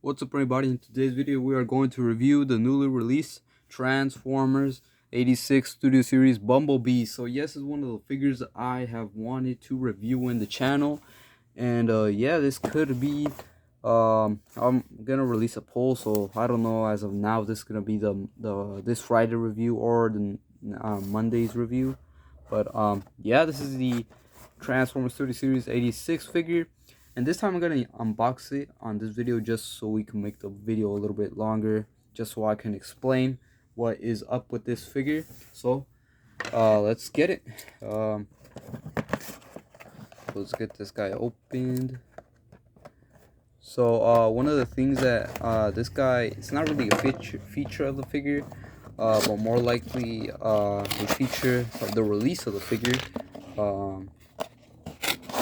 What's up, everybody? In today's video we are going to review the newly released Transformers 86 Studio Series Bumblebee. So yes, it's one of the figures that I have wanted to review in the channel, and yeah, this could be I'm gonna release a poll, so I don't know as of now if this is gonna be the this Friday review or the Monday's review. But yeah, this is the Transformers Studio Series 86 figure, and this time I'm gonna unbox it on this video just so we can make the video a little bit longer, just so I can explain what is up with this figure. So let's get it. Let's get this guy opened. So one of the things that this guy, it's not really a feature of the figure, but more likely a feature of the release of the figure. Um,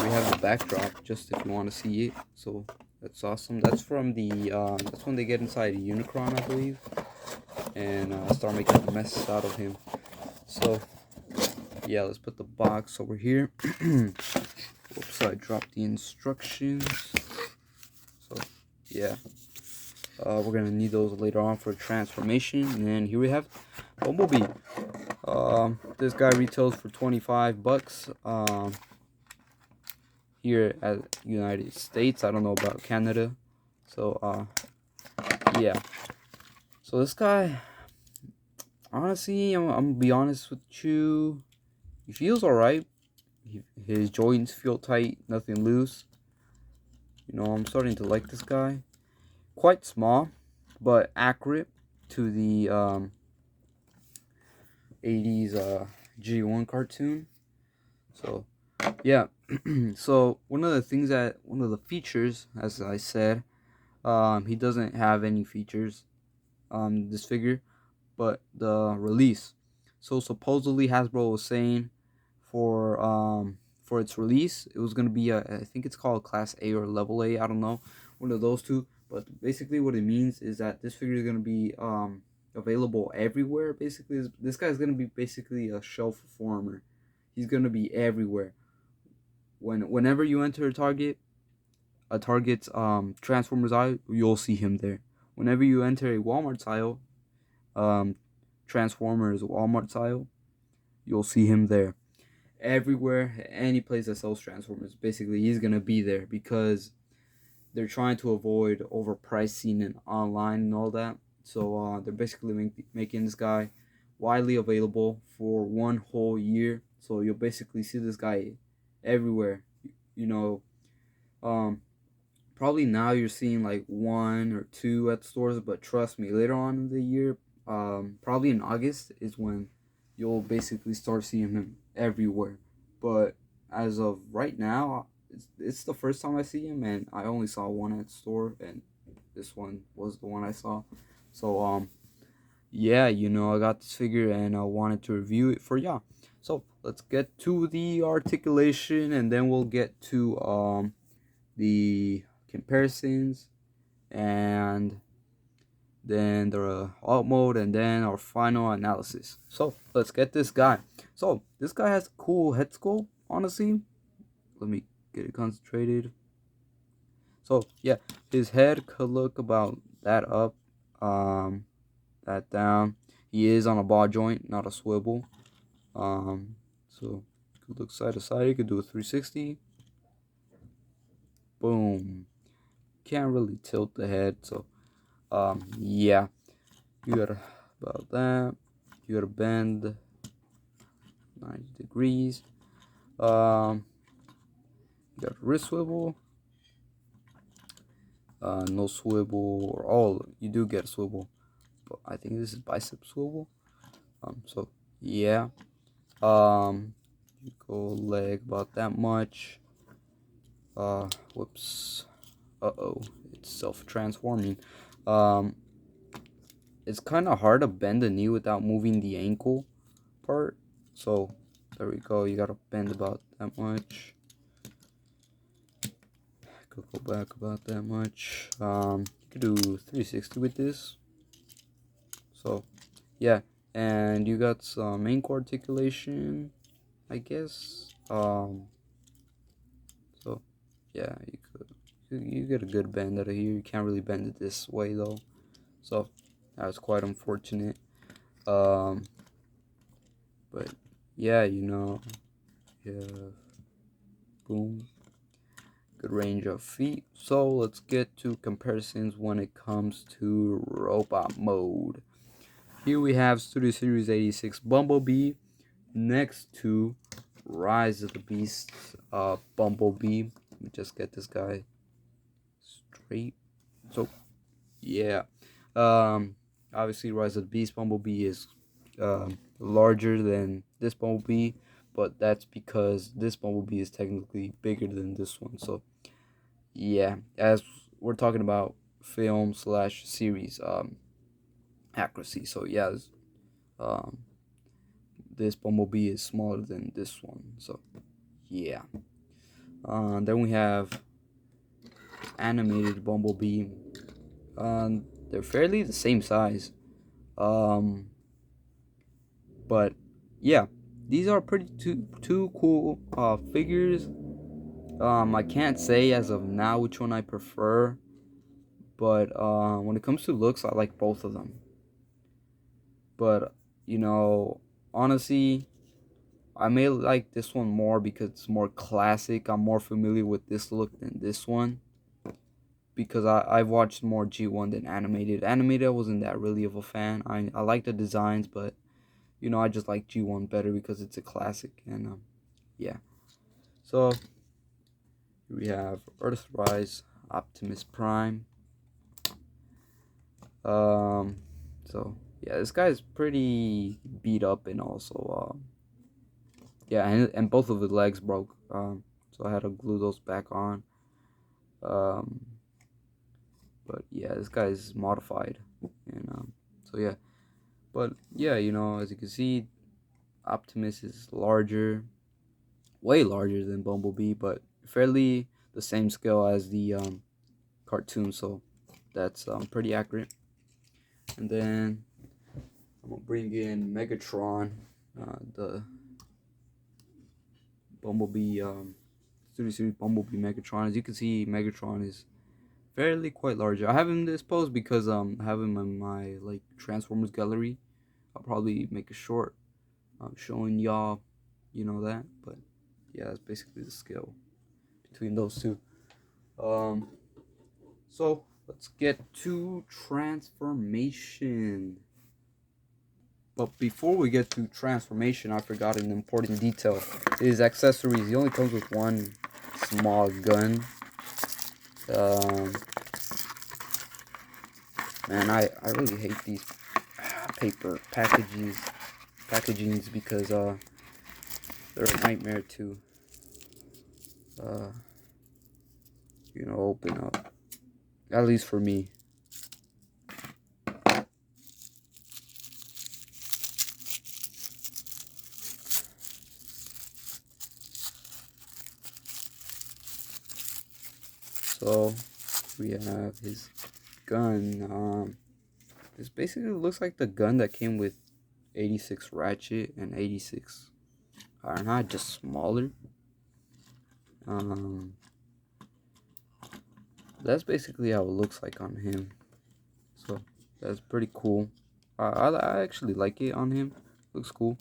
we have the backdrop, just if you want to see it. So that's awesome. That's from the that's when they get inside a Unicron, I believe, and start making a mess out of him. So yeah, let's put the box over here. Oops, I dropped the instructions. So yeah, we're gonna need those later on for transformation. And here we have Bumblebee. This guy retails for 25 bucks. Here at United States. I don't know about Canada. So yeah. So this guy, honestly, I'm gonna be honest with you. He feels alright. His joints feel tight, nothing loose. You know, I'm starting to like this guy. Quite small, but accurate to the 80s G1 cartoon. So yeah. So one of the features, as I said, he doesn't have any features, this figure, but the release. So supposedly Hasbro was saying for its release, it was gonna be I think it's called Class A or Level A. I don't know, one of those two. But basically, what it means is that this figure is gonna be available everywhere. Basically, this guy's gonna be basically a shelf performer. He's gonna be everywhere. Whenever you enter a Target's Transformers aisle, you'll see him there. Whenever you enter a Walmart aisle, um, Transformers Walmart aisle, you'll see him there. Everywhere, any place that sells Transformers, basically he's gonna be there because they're trying to avoid overpricing and online and all that. So they're basically making this guy widely available for one whole year. So you'll basically see this guy everywhere. You know, um, probably now you're seeing like one or two at stores, but trust me, later on in the year, probably in August is when you'll basically start seeing him everywhere. But as of right now, it's the first time I see him, and I only saw one at the store, and this one was the one I saw. So yeah, you know, I got this figure and I wanted to review it for y'all. So let's get to the articulation, and then we'll get to the comparisons, and then the alt mode, and then our final analysis. So let's get this guy. So this guy has a cool head sculpt, honestly. Let me get it concentrated. So yeah, his head could look about that up, that down. He is on a ball joint, not a swivel. So could look side to side. You could do a 360. Boom. Can't really tilt the head, so yeah, you gotta about that. You gotta bend 90 degrees. You got a wrist swivel. No swivel, or all you do get a swivel, but I think this is bicep swivel. So yeah. You go leg about that much. Whoops. Uh-oh, it's self-transforming. Um, it's kind of hard to bend the knee without moving the ankle part. So there we go. You gotta bend about that much. Could go back about that much. You could do 360 with this. So yeah, and you got some ankle articulation, I guess. So yeah, you could You get a good bend out of here. You can't really bend it this way though, so that's quite unfortunate. Um, but yeah, yeah, boom, good range of feet. So let's get to comparisons when it comes to robot mode. Here we have Studio Series 86 Bumblebee next to Rise of the Beast Bumblebee. Let me just get this guy straight. So yeah, obviously Rise of the Beast Bumblebee is larger than this Bumblebee, but that's because this Bumblebee is technically bigger than this one. So yeah, as we're talking about film slash series accuracy. So yeah, um, this Bumblebee is smaller than this one. So yeah. Then we have animated Bumblebee. They're fairly the same size. Um, but yeah, these are pretty two cool figures. I can't say as of now which one I prefer, but when it comes to looks, I like both of them. But you know, honestly, I may like this one more because it's more classic. I'm more familiar with this look than this one because I've watched more G1 than animated. Animated, I wasn't that really of a fan. I like the designs, but I just like G1 better because it's a classic. And yeah. So here we have Earthrise, Optimus Prime. Um, so yeah, this guy's pretty beat up and also yeah, and both of his legs broke. So I had to glue those back on. Um, but yeah, this guy's modified, and so yeah. But yeah, as you can see, Optimus is larger, way larger than Bumblebee, but fairly the same scale as the cartoon. So that's pretty accurate. And then I'm gonna bring in Megatron, the Bumblebee Studio Series Bumblebee Megatron. As you can see, Megatron is fairly quite large. I have him this pose because I have him in my like Transformers gallery. I'll probably make a short showing y'all, that. But yeah, that's basically the scale between those two. Um, so let's get to transformation. But before we get to transformation, I forgot an important detail. His accessories. He only comes with one small gun. Um, Man, I really hate these paper packagings because they're a nightmare to uh open up. At least for me. So we have his gun. This basically looks like the gun that came with 86 Ratchet and 86 Ironhide, just smaller. Um, that's basically how it looks like on him. So that's pretty cool. I actually like it on him. Looks cool.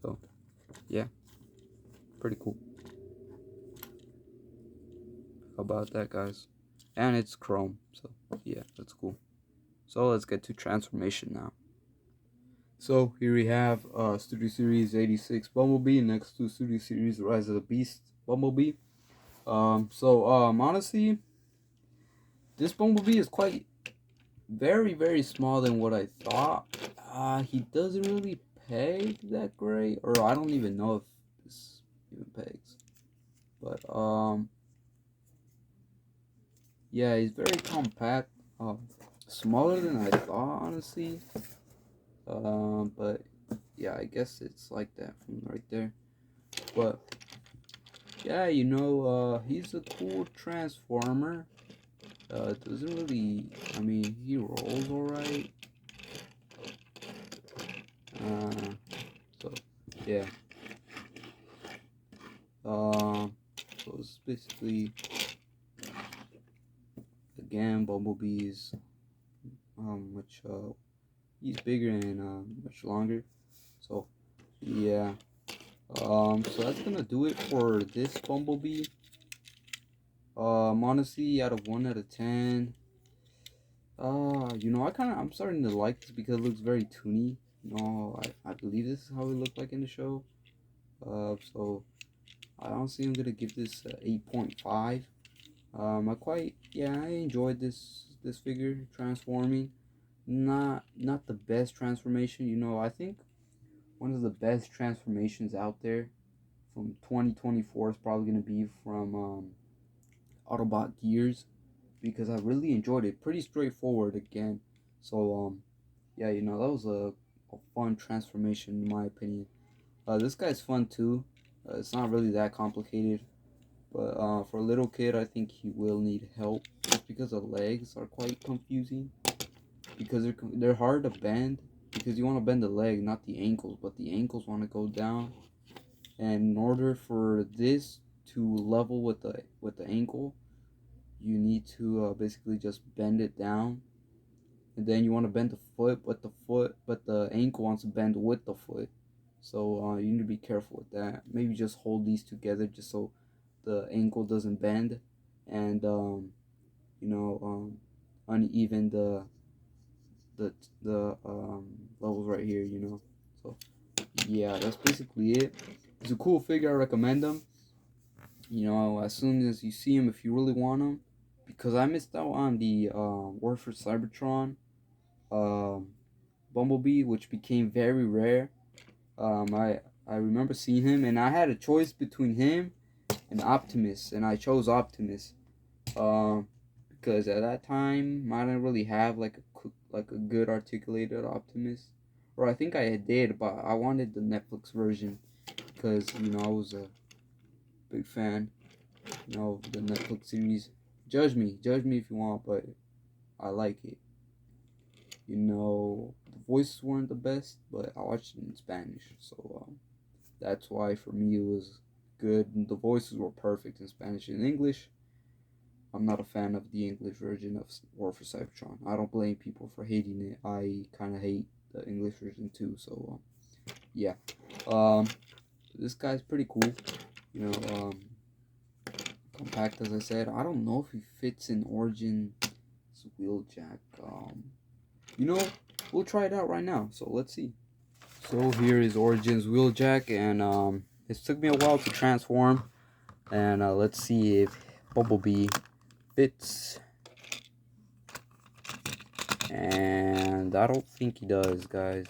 So yeah, pretty cool. How about that, guys? And it's chrome. So yeah, that's cool. So let's get to transformation now. So here we have Studio Series 86 Bumblebee next to Studio Series Rise of the Beast Bumblebee. Honestly, this Bumblebee is quite very, very small than what I thought. He doesn't really peg that great, or I don't even know if this even pegs. But yeah, he's very compact. Smaller than I thought, honestly. But yeah, I guess it's like that from right there. But yeah, he's a cool transformer. Doesn't really, I mean, he rolls alright. So yeah. So it's basically again, Bumblebee's much he's bigger and much longer. So yeah. So that's gonna do it for this Bumblebee. Honestly, out of 1 out of 10, I'm starting to like this because it looks very toony. I believe this is how it looked like in the show. So I honestly am gonna give this 8.5. I enjoyed this figure transforming. Not the best transformation. I think one of the best transformations out there from 2024 is probably gonna be from Autobot Gears, because I really enjoyed it. Pretty straightforward again. So yeah, that was a fun transformation in my opinion. This guy's fun too. It's not really that complicated, but for a little kid, I think he will need help just because the legs are quite confusing. Because they're hard to bend, because you want to bend the leg, not the ankles, but the ankles want to go down. And in order for this to level with the ankle, you need to basically just bend it down, and then you want to bend the foot, but the ankle wants to bend with the foot. So you need to be careful with that. Maybe just hold these together just so the ankle doesn't bend, and you know uneven the levels right here. So yeah, that's basically it. It's a cool figure. I recommend them. As soon as you see him, if you really want him, because I missed out on the War for Cybertron um, Bumblebee, which became very rare. I remember seeing him, and I had a choice between him and Optimus, and I chose Optimus. Um, because at that time I didn't really have like a good articulated Optimus, or I think I did, but I wanted the Netflix version because I was a big fan, of the Netflix series. Judge me if you want, but I like it. The voices weren't the best, but I watched it in Spanish, so that's why for me it was good. The voices were perfect in Spanish. In English, I'm not a fan of the English version of War for Cybertron. I don't blame people for hating it. I kind of hate the English version too. So yeah, um, this guy's pretty cool. You know, um, compact as I said. I don't know if he fits in Origin's Wheeljack. You know, we'll try it out right now. So let's see. So here is Origin's Wheeljack, and it took me a while to transform. And let's see if Bumblebee fits. And I don't think he does, guys.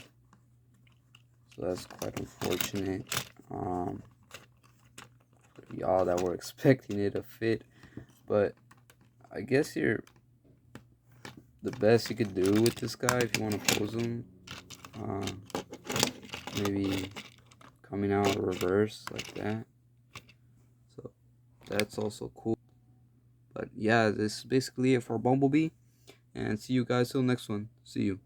So that's quite unfortunate. For y'all that were expecting it to fit, but I guess you're the best you could do with this guy if you want to pose him. Maybe coming out reverse like that. So that's also cool. But yeah, this is basically it for Bumblebee. And see you guys till next one. See you.